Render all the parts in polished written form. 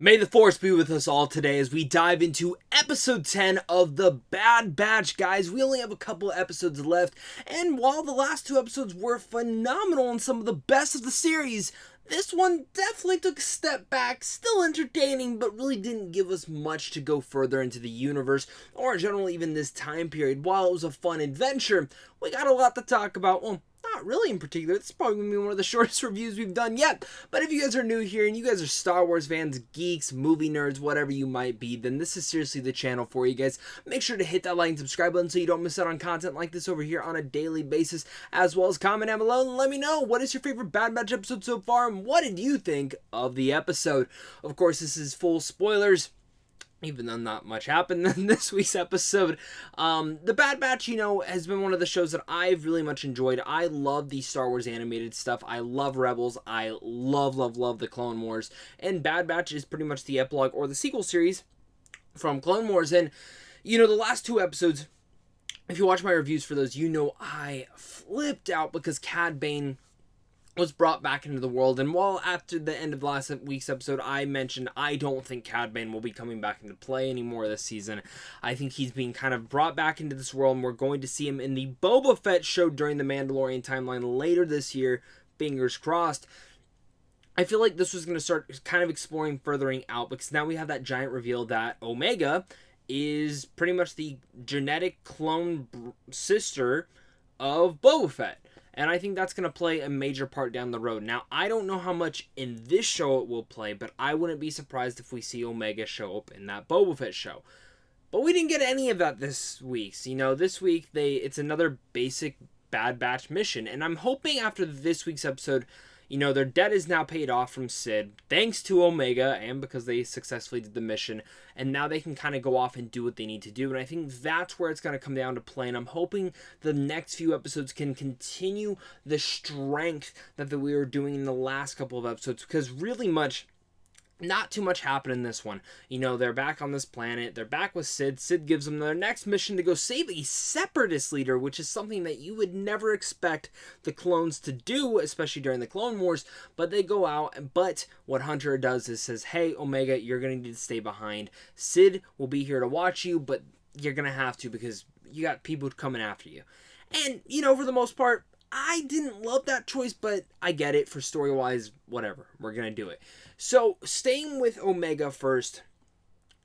May the Force be with us all today as we dive into episode 10 of The Bad Batch, guys. We only have a couple of episodes left, and while the last two episodes were phenomenal and some of the best of the series, this one definitely took a step back, still entertaining, but really didn't give us much to go further into the universe, or in general even this time period. While it was a fun adventure, we got a lot to talk about. Well, not really in particular. This is probably going to be one of the shortest reviews we've done yet. But if you guys are new here and you guys are Star Wars fans, geeks, movie nerds, whatever you might be, then this is seriously the channel for you guys. Make sure to hit that like and subscribe button so you don't miss out on content like this over here on a daily basis, as well as comment down below and let me know what is your favorite Bad Batch episode so far and what did you think of the episode. Of course, this is full spoilers, even though not much happened in this week's episode. The Bad Batch, has been one of the shows that I've really much enjoyed. I love the Star Wars animated stuff. I love Rebels. I love the Clone Wars. And Bad Batch is pretty much the epilogue or the sequel series from Clone Wars. And, the last two episodes, if you watch my reviews for those, I flipped out because Cad Bane was brought back into the world, and while after the end of last week's episode I mentioned I don't think Cad Bane will be coming back into play anymore this season, I think he's being kind of brought back into this world, and we're going to see him in the Boba Fett show during the Mandalorian timeline later this year, fingers crossed. I feel like this was going to start kind of exploring furthering out, because now we have that giant reveal that Omega is pretty much the genetic clone sister of Boba Fett. And I think that's going to play a major part down the road. Now, I don't know how much in this show it will play, but I wouldn't be surprised if we see Omega show up in that Boba Fett show. But we didn't get any of that this week. This week, it's another basic Bad Batch mission. And I'm hoping after this week's episode, their debt is now paid off from Sid, thanks to Omega, and because they successfully did the mission, and now they can kind of go off and do what they need to do, and I think that's where it's going to come down to play, and I'm hoping the next few episodes can continue the strength that we were doing in the last couple of episodes, because really not too much happened in this one. They're back on this planet. They're back with Sid. Sid gives them their next mission to go save a separatist leader, which is something that you would never expect the clones to do, especially during the Clone Wars. But they go out, but what Hunter does is says, hey, Omega, you're going to need to stay behind. Sid will be here to watch you, but you're going to have to because you got people coming after you. And, for the most part, I didn't love that choice, but I get it for story-wise, whatever. We're going to do it. So, staying with Omega first,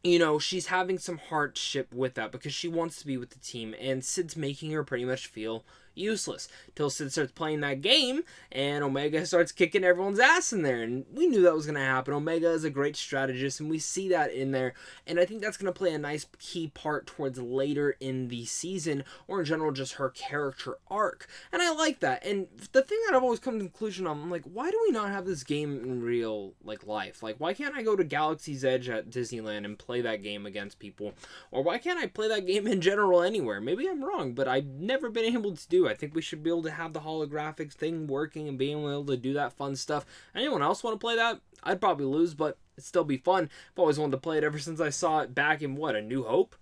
she's having some hardship with that because she wants to be with the team, and Sid's making her pretty much feel useless till Sid starts playing that game and Omega starts kicking everyone's ass in there, and we knew that was going to happen. Omega is a great strategist, and we see that in there, and I think that's going to play a nice key part towards later in the season, or in general just her character arc, and I like that. And the thing that I've always come to the conclusion on, I'm like, why do we not have this game in real life? Like, why can't I go to Galaxy's Edge at Disneyland and play that game against people, or why can't I play that game in general anywhere? Maybe I'm wrong, but I've never been able to do. I think we should be able to have the holographics thing working and being able to do that fun stuff. Anyone else want to play that? I'd probably lose, but it'd still be fun. I've always wanted to play it ever since I saw it back in, A New Hope?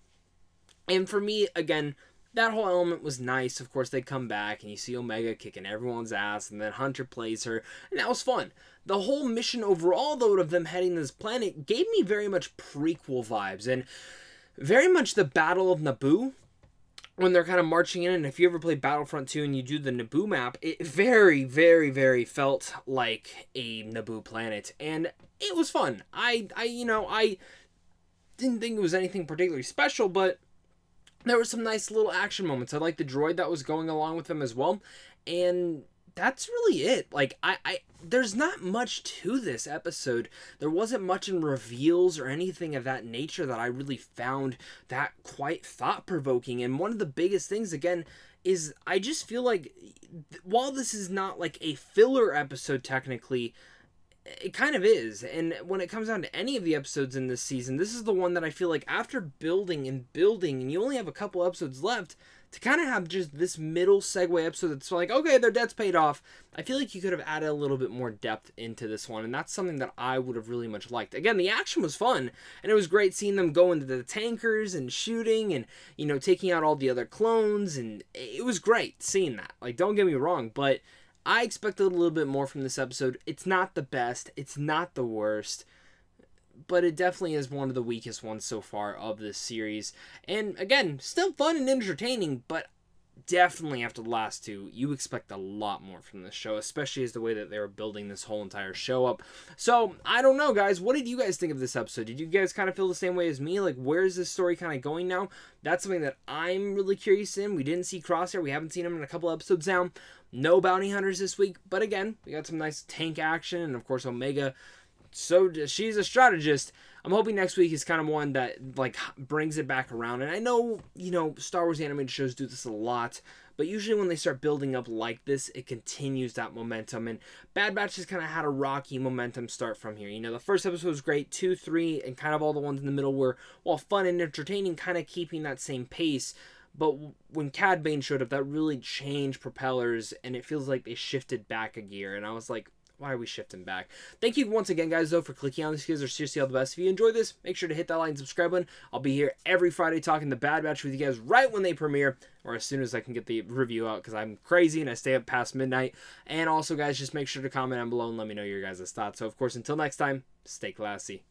And for me, again, that whole element was nice. Of course, they come back and you see Omega kicking everyone's ass, and then Hunter plays her, and that was fun. The whole mission overall, though, of them heading to this planet gave me very much prequel vibes, and very much the Battle of Naboo, when they're kind of marching in. And if you ever play Battlefront 2 and you do the Naboo map, it very, very, very felt like a Naboo planet, and it was fun. I didn't think it was anything particularly special, but there were some nice little action moments. I liked the droid that was going along with them as well, and that's really it. Like, there's not much to this episode. There wasn't much in reveals or anything of that nature that I really found that quite thought-provoking. And one of the biggest things, again, is I just feel like, while this is not like a filler episode technically, it kind of is. And when it comes down to any of the episodes in this season, this is the one that I feel like after building, and you only have a couple episodes left, to kind of have just this middle segue episode that's like, okay, their debt's paid off, I feel like you could have added a little bit more depth into this one, and that's something that I would have really much liked. Again, the action was fun, and it was great seeing them go into the tankers and shooting and, taking out all the other clones, and it was great seeing that. Like, don't get me wrong, but I expected a little bit more from this episode. It's not the best, it's not the worst, but it definitely is one of the weakest ones so far of this series. And again, still fun and entertaining, but definitely after the last two, you expect a lot more from this show, especially as the way that they were building this whole entire show up. So, I don't know, guys. What did you guys think of this episode? Did you guys kind of feel the same way as me? Like, where's this story kind of going now? That's something that I'm really curious in. We didn't see Crosshair. We haven't seen him in a couple episodes now. No bounty hunters this week. But again, we got some nice tank action. And, of course, Omega. So she's a strategist. I'm hoping next week is kind of one that like brings it back around. And I know, Star Wars animated shows do this a lot, but usually when they start building up like this, it continues that momentum. And Bad Batch has kind of had a rocky momentum start from here. The first episode was great, 2, 3, and kind of all the ones in the middle were, while fun and entertaining, kind of keeping that same pace. But when Cad Bane showed up, that really changed propellers, and it feels like they shifted back a gear. And I was like, why are we shifting back? Thank you once again, guys, though, for clicking on this. You guys are seriously all the best. If you enjoyed this, make sure to hit that like and subscribe button. I'll be here every Friday talking the Bad Batch with you guys right when they premiere, or as soon as I can get the review out, because I'm crazy and I stay up past midnight. And also, guys, just make sure to comment down below and let me know your guys' thoughts. So, of course, until next time, stay classy.